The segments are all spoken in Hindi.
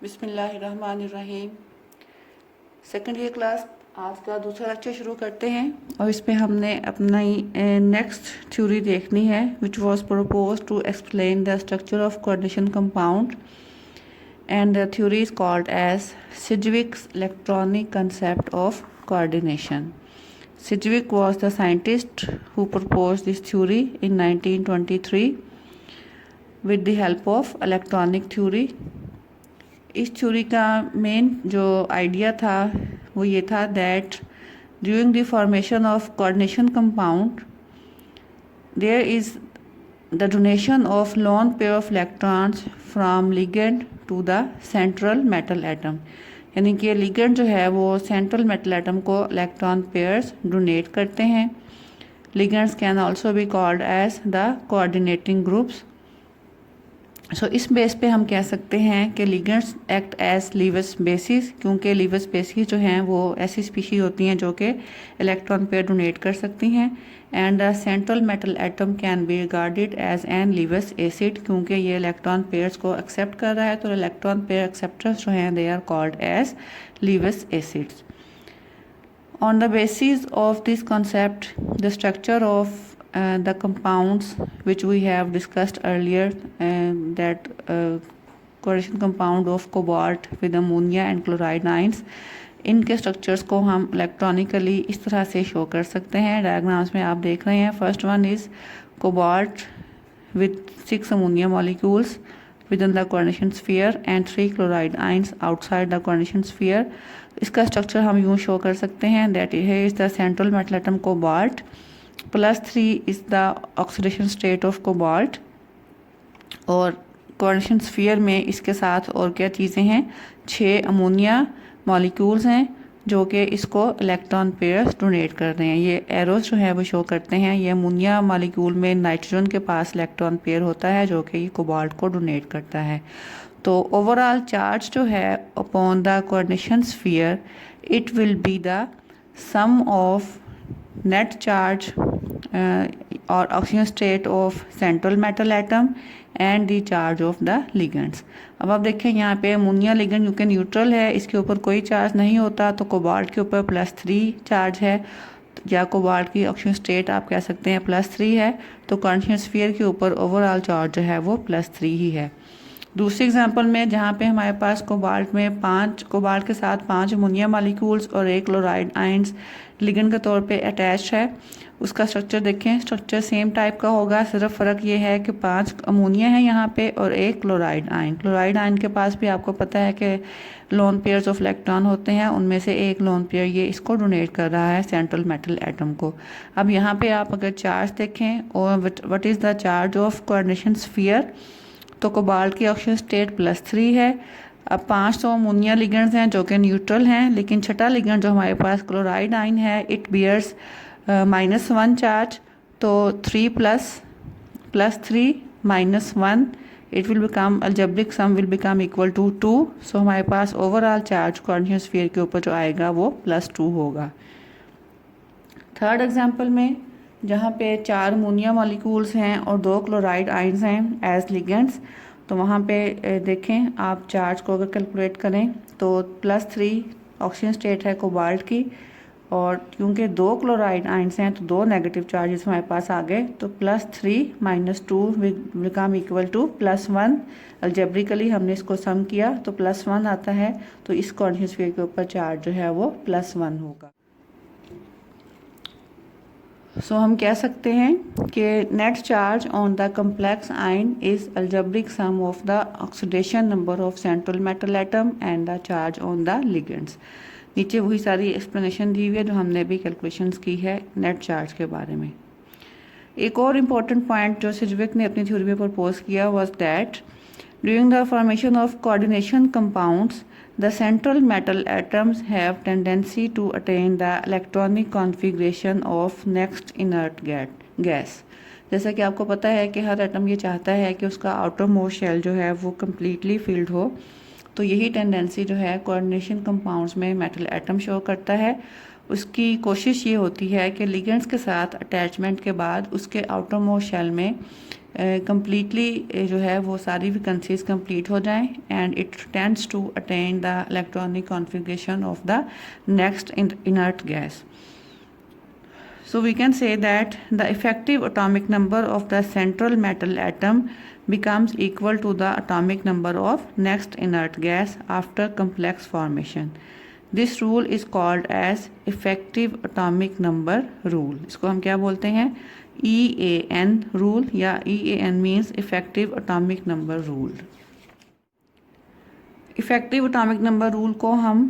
बिस्मिल्लाहिर्रहमानिर्रहीम। सेकंड ईयर क्लास आज का दूसरा लेक्चर शुरू करते हैं और इस पे हमने अपनी नेक्स्ट थ्योरी देखनी है which was proposed to explain the structure of coordination compound and the theory is called as Sidgwick's electronic concept of coordination. Sidgwick was the scientist who proposed this theory in 1923 with the help of electronic theory। इस थ्योरी का मेन जो आइडिया था वो ये था that during the formation of coordination compound there is the donation of lone pair of electrons from ligand to the central metal atom, यानी कि लिगेंड जो है वो सेंट्रल मेटल एटम को इलेक्ट्रॉन पेयर्स डोनेट करते हैं। Ligands can also be called as the coordinating groups. So इस बेस पे हम कह सकते हैं कि लिगेंड्स एक्ट एज लीवस बेसिस, क्योंकि लीवस बेसिस जो हैं वो ऐसी स्पीशीज होती हैं जो कि इलेक्ट्रॉन पेयर डोनेट कर सकती हैं। And the central metal atom can be regarded as an Lewis acid, क्योंकि ये इलेक्ट्रॉन पेयर्स को एक्सेप्ट कर रहा है, तो इलेक्ट्रॉन पेयर एक्सेप्टर्स जो हैं they are called as Lewis acids. On the basis of this concept the structure of the compounds which we have discussed earlier, that coordination compound of cobalt with ammonia and chloride ions, इनके स्ट्रक्चर्स को हम इलेक्ट्रॉनिकली इस तरह से शो कर सकते हैं। डायग्राम्स में आप देख रहे हैं। First one is cobalt with 6 ammonia molecules within the coordination sphere and 3 chloride ions outside the coordination sphere। इसका स्ट्रक्चर हम यूँ शो कर सकते हैं that is the central metal atom cobalt +3 is the oxidation state of cobalt, और कोऑर्डिनेशन स्फीयर में इसके साथ और क्या चीज़ें हैं, 6 अमोनिया मॉलिक्यूल्स हैं जो कि इसको इलेक्ट्रॉन पेयर्स डोनेट कर रहे हैं। ये एरोस जो है वो शो करते हैं। ये अमोनिया मॉलिक्यूल में नाइट्रोजन के पास इलेक्ट्रॉन पेयर होता है जो कि कोबाल्ट को डोनेट करता है। तो ओवरऑल चार्ज जो है upon the coordination sphere it will be the sum of net charge or oxygen state of central metal atom and the charge of the ligands। अब आप देखें यहाँ पे अमोनिया लिगेंड क्योंकि न्यूट्रल है, इसके ऊपर कोई चार्ज नहीं होता, तो कोबाल्ट के ऊपर +3 चार्ज है, या कोबाल्ट की ऑक्सीजन स्टेट आप कह सकते हैं +3 है, तो कोऑर्डिनेशन स्फीयर के ऊपर ओवरऑल चार्ज जो है वो +3 ही है। दूसरी एग्जांपल में जहाँ पे हमारे पास कोबाल्ट में 5 कोबाल्ट के साथ 5 अमोनिया मॉलिक्यूल्स और 1 क्लोराइड आयंस लिगेंड के तौर पे अटैच है, उसका स्ट्रक्चर देखें। स्ट्रक्चर सेम टाइप का होगा, सिर्फ फ़र्क ये है कि 5 अमोनिया है यहाँ पे और 1 क्लोराइड आयन। क्लोराइड आयन के पास भी आपको पता है कि लोन पेयर्स ऑफ इलेक्ट्रॉन होते हैं, उनमें से एक लोन पेयर ये इसको डोनेट कर रहा है सेंट्रल मेटल एटम को। अब यहाँ पे आप अगर चार्ज देखें और what is the charge of coordination sphere, तो कोबाल्ट की ऑक्सीजन स्टेट +3 है। अब 5 तो अमोनिया लिगेंड्स हैं जो कि न्यूट्रल हैं, लेकिन छठा लिगेंड जो हमारे पास क्लोराइड आयन है इट बियर्स -1 चार्ज, तो 3 + 3 -1 it will become algebraic sum will become equal to 2। So हमारे पास ओवरऑल चार्ज कोऑर्डिनेशन स्फीयर के ऊपर जो आएगा वो +2 होगा। थर्ड एग्जांपल में जहाँ पे 4 अमोनिया मॉलिक्यूल्स हैं और 2 क्लोराइड आयंस हैं एज लिगेंड्स, तो वहाँ पे देखें आप चार्ज को अगर कैलकुलेट करें तो +3 ऑक्सीजन स्टेट है कोबाल्ट की, और क्योंकि 2 क्लोराइड आयंस हैं तो 2 नेगेटिव चार्जेस हमारे पास आ गए, तो +3 - 2 बिकम इक्वल टू +1। अलजेब्रिकली हमने इसको सम किया तो +1 आता है, तो इस कोऑर्डिनेशन स्फीयर के ऊपर चार्ज जो है वो +1 होगा। सो हम कह सकते हैं कि net charge on the complex ion is algebraic sum of the oxidation number of central metal atom and the charge on the ligands. नीचे वही सारी एक्सप्लेनेशन दी हुई है जो हमने भी कैलकुलेशंस की है नेट चार्ज के बारे में। एक और इम्पॉर्टेंट पॉइंट जो सिजविक ने अपनी थ्योरी में प्रपोज किया was that during the formation of coordination compounds the central metal atoms have tendency to attain the electronic configuration of next inert gas। जैसा कि आपको पता है कि हर एटम ये चाहता है कि उसका आउटर मोस्ट शेल जो है वो कम्प्लीटली फिल्ड हो, तो यही टेंडेंसी जो है कोऑर्डिनेशन कंपाउंड्स में मेटल एटम शो करता है। उसकी कोशिश ये होती है कि लिगेंड्स के साथ अटैचमेंट के बाद उसके आउटरमोस्ट शेल में कम्प्लीटली जो है वो सारी वैकेंसीज कंप्लीट हो जाएं and it tends to attain the electronic configuration of the next inert gas. So we can say that the effective atomic number of the central metal atom becomes equal to the atomic number of next inert gas after complex formation. This rule is called as effective atomic number rule. इसको हम क्या बोलते हैं? EAN rule या EAN means effective atomic number rule. Effective atomic number rule को हम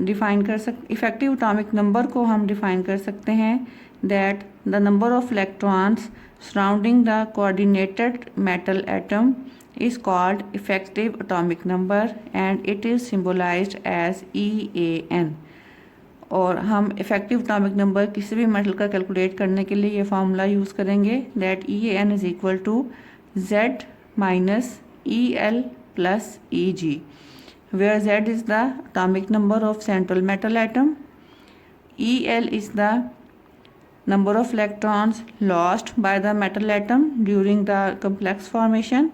इफेक्टिव एटॉमिक नंबर को हम डिफाइन कर सकते हैं that the number of electrons surrounding the coordinated metal atom is called effective atomic number and it is symbolized as EAN. और हम इफेक्टिव एटॉमिक नंबर किसी भी मेटल का कैलकुलेट करने के लिए ये फार्मूला यूज़ करेंगे that EAN is equal to Z minus EL plus EG, where Z is the atomic number of central metal atom, EL is the number of electrons lost by the metal atom during the complex formation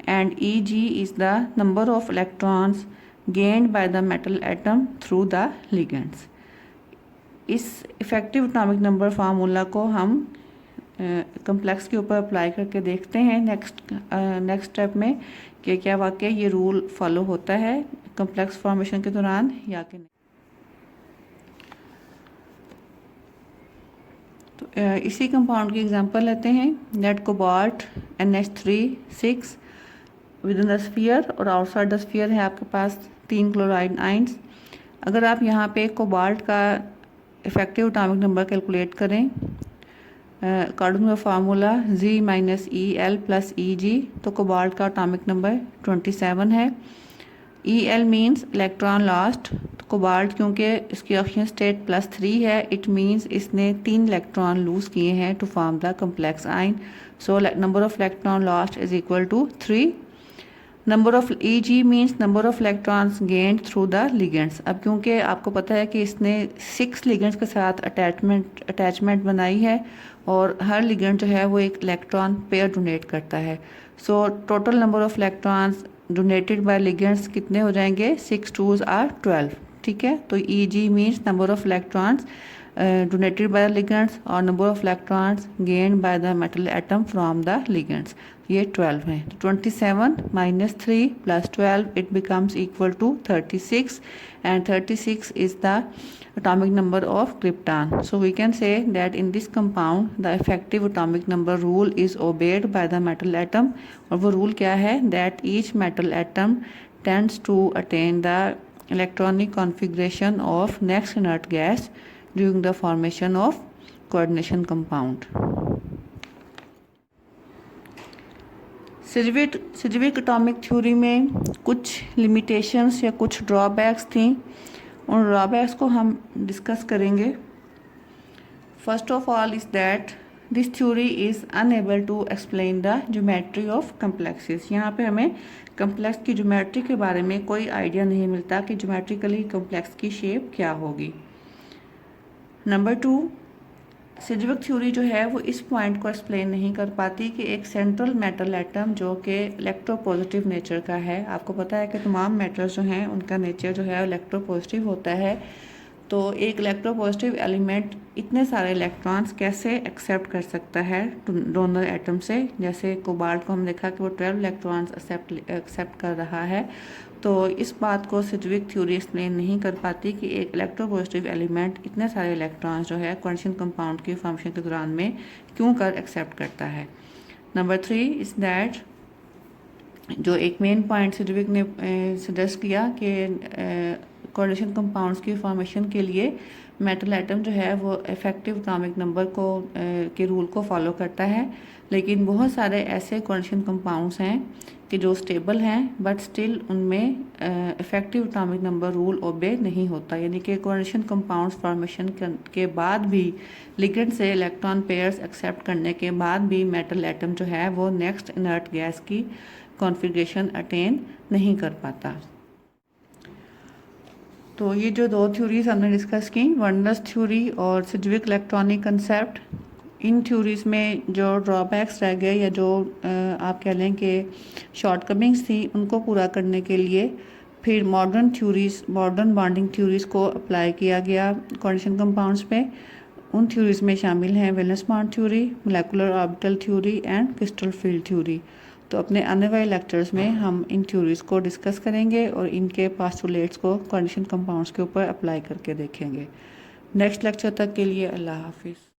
and Eg is the number of electrons gained by the metal atom through the ligands. इस इफेक्टिव एटॉमिक नंबर फार्मूला को हम कम्प्लेक्स के ऊपर अप्लाई करके देखते हैं नेक्स्ट स्टेप में कि क्या वाकई ये रूल फॉलो होता है कम्प्लेक्स फॉर्मेशन के दौरान या कि नहीं. तो इसी कंपाउंड की एग्जांपल लेते हैं. That cobalt NH3 with in the sphere और आउटसाइड द स्फीयर है आपके पास 3 क्लोराइड आइंस. अगर आप यहाँ पे कोबाल्ट का इफेक्टिव एटॉमिक नंबर कैलकुलेट करें according to formula Z minus EL plus EG, तो कोबाल्ट का एटॉमिक नंबर 27 है. EL means electron lost. Cobalt क्योंकि इसकी ऑक्सीजन स्टेट +3 है, इट मीन्स इसने 3 इलेक्ट्रॉन लूज किए हैं to form the complex ion. So number of electron lost is equal to 3. Number of EG means number of electrons gained through the ligands. अब क्योंकि आपको पता है कि इसने 6 लिगेंड्स के साथ अटैचमेंट बनाई है और हर लिगेंड जो है वो एक इलेक्ट्रॉन पेयर डोनेट करता है. So total number of electrons donated bye ligands कितने हो जाएंगे? 6 2s are 12. ठीक है, तो EG means number of electrons donated by the ligands और number of electrons gained by the metal atom from the ligands, ये 12 हैं. 27 minus 3 plus 12 it becomes equal to 36 and 36 is the atomic number of krypton. So we can say that in this compound the effective atomic number rule is obeyed by the metal atom. और वो रूल क्या है? that each metal atom tends to attain the electronic configuration of next inert gas during the formation of coordination compound. सिजविक atomic theory में कुछ लिमिटेशंस या कुछ ड्रॉबैक्स थी. उन ड्रॉबैक्स को हम डिस्कस करेंगे. First of all is that this theory is unable to explain the geometry of complexes. यहाँ पे हमें कम्प्लेक्स की ज्योमेट्री के बारे में कोई आइडिया नहीं मिलता कि ज्योमेट्रिकली कम्प्लेक्स की शेप क्या होगी. नंबर 2, सिजविक थ्योरी जो है वो इस पॉइंट को एक्सप्लेन नहीं कर पाती कि एक सेंट्रल मेटल एटम जो कि इलेक्ट्रोपॉजिटिव नेचर का है. आपको पता है कि तमाम मेटल्स जो हैं उनका नेचर जो है इलेक्ट्रोपॉजिटिव होता है. तो एक इलेक्ट्रोपॉजिटिव एलिमेंट इतने सारे इलेक्ट्रॉन्स कैसे एक्सेप्ट कर सकता है डोनर एटम से? जैसे कोबाल्ट को हम देखा कि वो 12 इलेक्ट्रॉन्स एक्सेप्ट कर रहा है. तो इस बात को सिजविक थ्योरी एक्सप्लेन नहीं कर पाती कि एक इलेक्ट्रोपॉजिटिव एलिमेंट इतने सारे इलेक्ट्रॉन्स जो है कोऑर्डिनेशन कंपाउंड की फॉर्मेशन के दौरान में क्यों कर एक्सेप्ट करता है. नंबर 3 इज़ दैट जो एक मेन पॉइंट सिजविक ने सजेस्ट किया कि कोऑर्डिनेशन कंपाउंड्स की फॉर्मेशन के लिए मेटल एटम जो है वो इफेक्टिव एटॉमिक नंबर को के रूल को फॉलो करता है. लेकिन बहुत सारे ऐसे कोऑर्डिनेशन कंपाउंड्स हैं कि जो स्टेबल हैं बट स्टिल उनमें इफेक्टिव एटॉमिक नंबर रूल ओबे नहीं होता. यानी कि कोऑर्डिनेशन कंपाउंड्स फॉर्मेशन के बाद भी लिगेंड से इलेक्ट्रॉन पेयर्स एक्सेप्ट करने के बाद भी मेटल एटम जो है वो नेक्स्ट इनर्ट गैस की कॉन्फ़िगरेशन अटेन नहीं कर पाता. तो ये जो दो थ्योरीज हमने डिस्कस की, वर्नर्स थ्योरी और सिडविक इलेक्ट्रॉनिक कंसेप्ट, इन थ्योरीज में जो ड्रॉबैक्स रह गए या जो आप कह लें कि शॉर्टकमिंग्स थी, उनको पूरा करने के लिए फिर modern theories, modern bonding theories को अप्लाई किया गया कोऑर्डिनेशन कंपाउंड्स पे। उन थ्योरीज में शामिल हैं valence bond theory, molecular orbital theory and crystal field theory. तो अपने आने वाले लेक्चर्स में हम इन थ्योरीज को डिस्कस करेंगे और इनके पोस्टुलेट्स को कोऑर्डिनेशन कंपाउंड्स के ऊपर अप्लाई करके देखेंगे। नेक्स्ट लेक्चर तक के लिए अल्लाह हाफिज़।